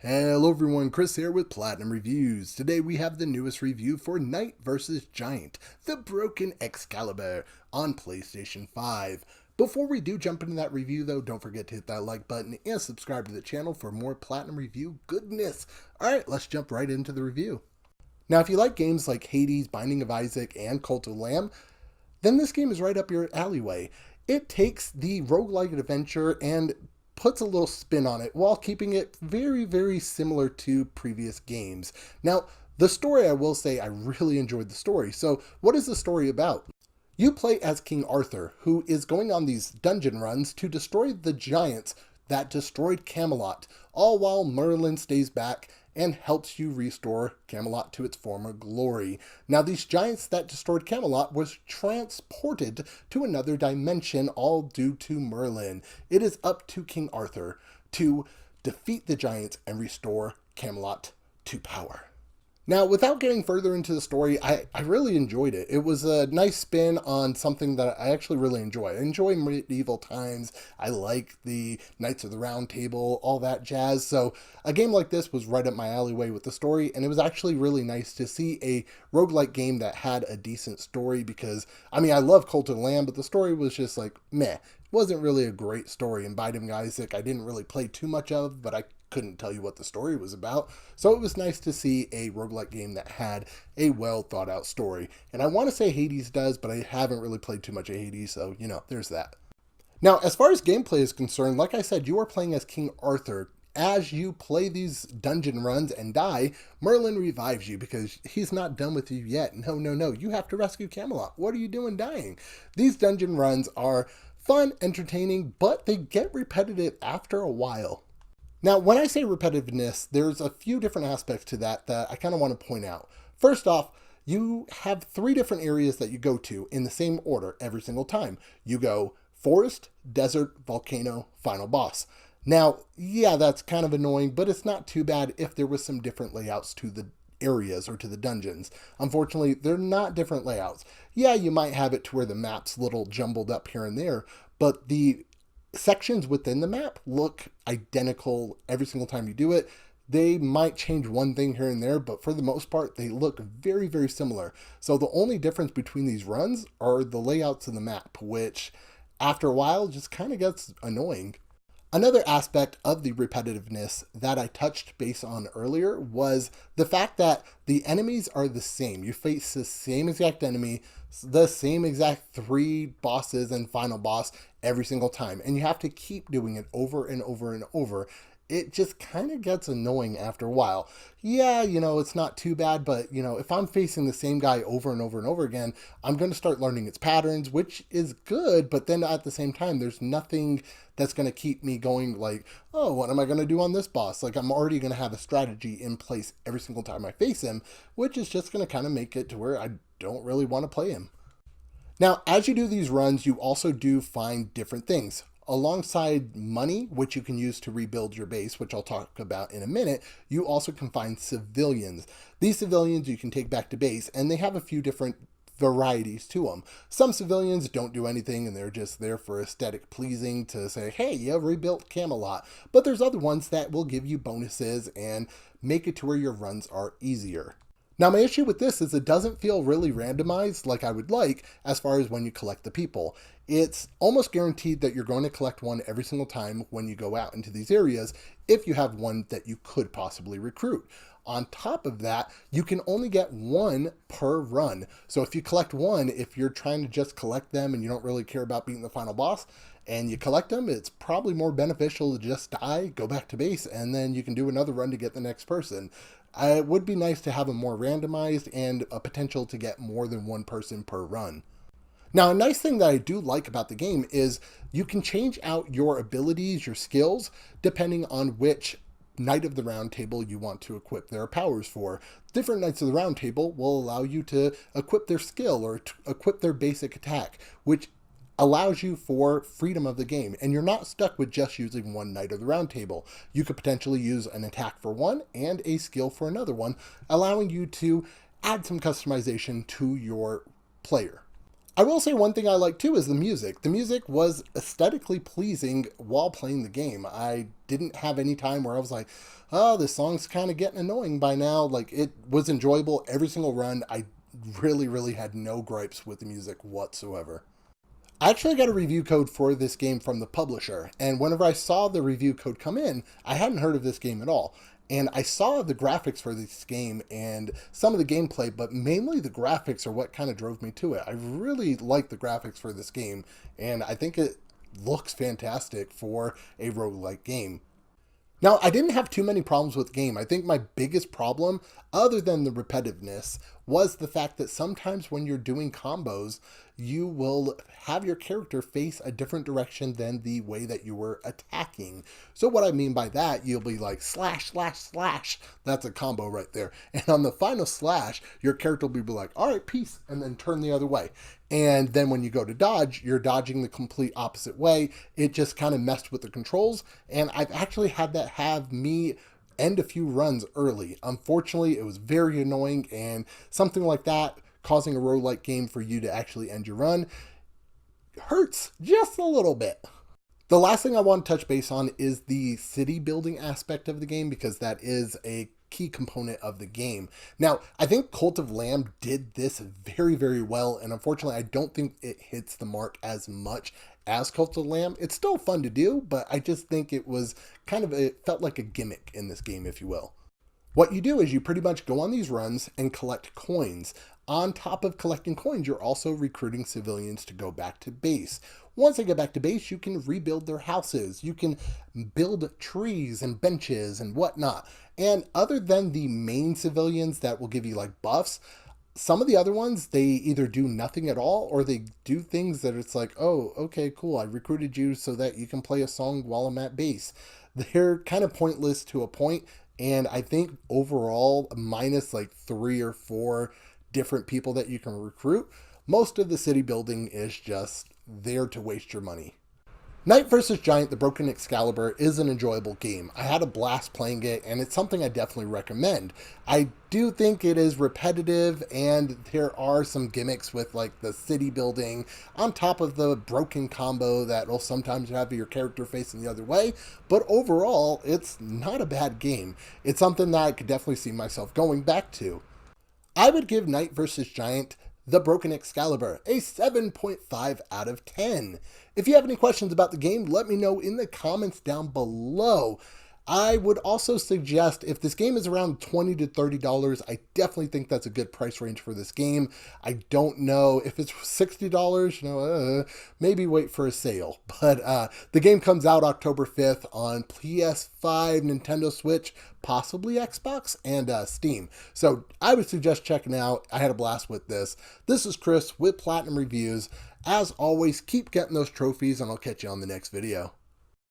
Hello everyone, Chris here with Platinum Reviews. Today we have the newest review for Knight vs. Giant, The Broken Excalibur on PlayStation 5. Before we do jump into that review though, don't forget to hit that like button and subscribe to the channel for more Platinum Review goodness. Alright, let's jump right into the review. Now if you like games like Hades, Binding of Isaac, and Cult of Lamb, then this game is right up your alleyway. It takes the roguelike adventure and puts a little spin on it while keeping it very, very similar to previous games. Now, the story, I will say, I really enjoyed the story. So, what is the story about? You play as King Arthur, who is going on these dungeon runs to destroy the giants that destroyed Camelot, all while Merlin stays back and helps you restore Camelot to its former glory. Now, these giants that destroyed Camelot was transported to another dimension, all due to Merlin. It is up to King Arthur to defeat the giants and restore Camelot to power. Now, without getting further into the story, I really enjoyed it. It was a nice spin on something that I actually really enjoy. I enjoy medieval times. I like the Knights of the Round Table, all that jazz. So a game like this was right up my alleyway with the story, and it was actually really nice to see a roguelike game that had a decent story because, I mean, I love Cult of Lamb, but the story was just like, meh. It wasn't really a great story. In Binding of Isaac, I didn't really play too much of, but I couldn't tell you what the story was about. So it was nice to see a roguelike game that had a well thought out story. And I want to say Hades does, but I haven't really played too much of Hades, so there's that. Now, as far as gameplay is concerned, like I said, you are playing as King Arthur. As you play these dungeon runs and die, Merlin revives you because he's not done with you yet. No, you have to rescue Camelot. What are you doing dying? These dungeon runs are fun, entertaining, but they get repetitive after a while. Now, when I say repetitiveness, there's a few different aspects to that I kind of want to point out. First off, you have 3 different areas that you go to in the same order every single time. You go forest, desert, volcano, final boss. Now, yeah, that's kind of annoying, but it's not too bad if there was some different layouts to the areas or to the dungeons. Unfortunately, they're not different layouts. Yeah, you might have it to where the map's a little jumbled up here and there, but the sections within the map look identical every single time you do it. They might change one thing here and there, but for the most part, they look very, very similar. So the only difference between these runs are the layouts of the map, which after a while just kind of gets annoying. Another aspect of the repetitiveness that I touched base on earlier was the fact that the enemies are the same. You face the same exact enemy, the same exact 3 bosses and final boss every single time. And you have to keep doing it over and over and over. It just kind of gets annoying after a while. Yeah, it's not too bad, but, if I'm facing the same guy over and over and over again, I'm going to start learning its patterns, which is good, but then at the same time, there's nothing that's going to keep me going like, oh, what am I going to do on this boss? Like, I'm already going to have a strategy in place every single time I face him, which is just going to kind of make it to where I don't really want to play him. Now, as you do these runs, you also do find different things. Alongside money, which you can use to rebuild your base, which I'll talk about in a minute, you also can find civilians. These civilians you can take back to base, and they have a few different varieties to them. Some civilians don't do anything, and they're just there for aesthetic pleasing to say, hey, you rebuilt Camelot. But there's other ones that will give you bonuses and make it to where your runs are easier. Now, my issue with this is it doesn't feel really randomized like I would like as far as when you collect the people. It's almost guaranteed that you're going to collect one every single time when you go out into these areas if you have one that you could possibly recruit. On top of that, you can only get 1 per run. So if you collect 1, if you're trying to just collect them and you don't really care about beating the final boss, and you collect them, it's probably more beneficial to just die, go back to base, and then you can do another run to get the next person. It would be nice to have them more randomized and a potential to get more than 1 person per run. Now, a nice thing that I do like about the game is you can change out your abilities, your skills, depending on which Knight of the Round Table you want to equip their powers for. Different Knights of the Round Table will allow you to equip their skill or equip their basic attack, which allows you for freedom of the game, and you're not stuck with just using 1 Knight of the Round Table. You could potentially use an attack for one and a skill for another one, allowing you to add some customization to your player. I will say one thing I like too is the music. The music was aesthetically pleasing while playing the game. I didn't have any time where I was like, oh, this song's kind of getting annoying by now. Like, it was enjoyable every single run. I really had no gripes with the music whatsoever. I actually got a review code for this game from the publisher, and whenever I saw the review code come in, I hadn't heard of this game at all. And I saw the graphics for this game and some of the gameplay, but mainly the graphics are what kind of drove me to it. I really like the graphics for this game, and I think it looks fantastic for a roguelike game. Now, I didn't have too many problems with the game. I think my biggest problem, other than the repetitiveness, was the fact that sometimes when you're doing combos, you will have your character face a different direction than the way that you were attacking. So what I mean by that, you'll be like slash, slash, slash. That's a combo right there. And on the final slash, your character will be like, all right, peace, and then turn the other way. And then when you go to dodge, you're dodging the complete opposite way. It just kind of messed with the controls. And I've actually had that have me end a few runs early. Unfortunately, it was very annoying, and something like that causing a roguelike game for you to actually end your run hurts just a little bit. The last thing I want to touch base on is the city building aspect of the game, because that is a key component of the game. Now, I think Cult of Lamb did this very well, and unfortunately, I don't think it hits the mark as much as Cult of Lamb. It's still fun to do, but I just think it was it felt like a gimmick in this game, if you will. What you do is you pretty much go on these runs and collect coins. On top of collecting coins, you're also recruiting civilians to go back to base. Once they get back to base, you can rebuild their houses. You can build trees and benches and whatnot. And other than the main civilians that will give you like buffs, some of the other ones, they either do nothing at all, or they do things that it's like, oh, okay, cool, I recruited you so that you can play a song while I'm at base. They're kind of pointless to a point, and I think overall, minus like 3 or 4 different people that you can recruit, most of the city building is just there to waste your money. Knight vs. Giant, the Broken Excalibur, is an enjoyable game. I had a blast playing it, and it's something I definitely recommend. I do think it is repetitive, and there are some gimmicks with like the city building on top of the broken combo that will sometimes have your character facing the other way, but overall, it's not a bad game. It's something that I could definitely see myself going back to. I would give Knight vs. Giant, the Broken Excalibur, a 7.5 out of 10. If you have any questions about the game, let me know in the comments down below. I would also suggest, if this game is around $20 to $30, I definitely think that's a good price range for this game. I don't know if it's $60, maybe wait for a sale. But the game comes out October 5th on PS5, Nintendo Switch, possibly Xbox, and Steam. So I would suggest checking out. I had a blast with this. This is Chris with Platinum Reviews. As always, keep getting those trophies, and I'll catch you on the next video.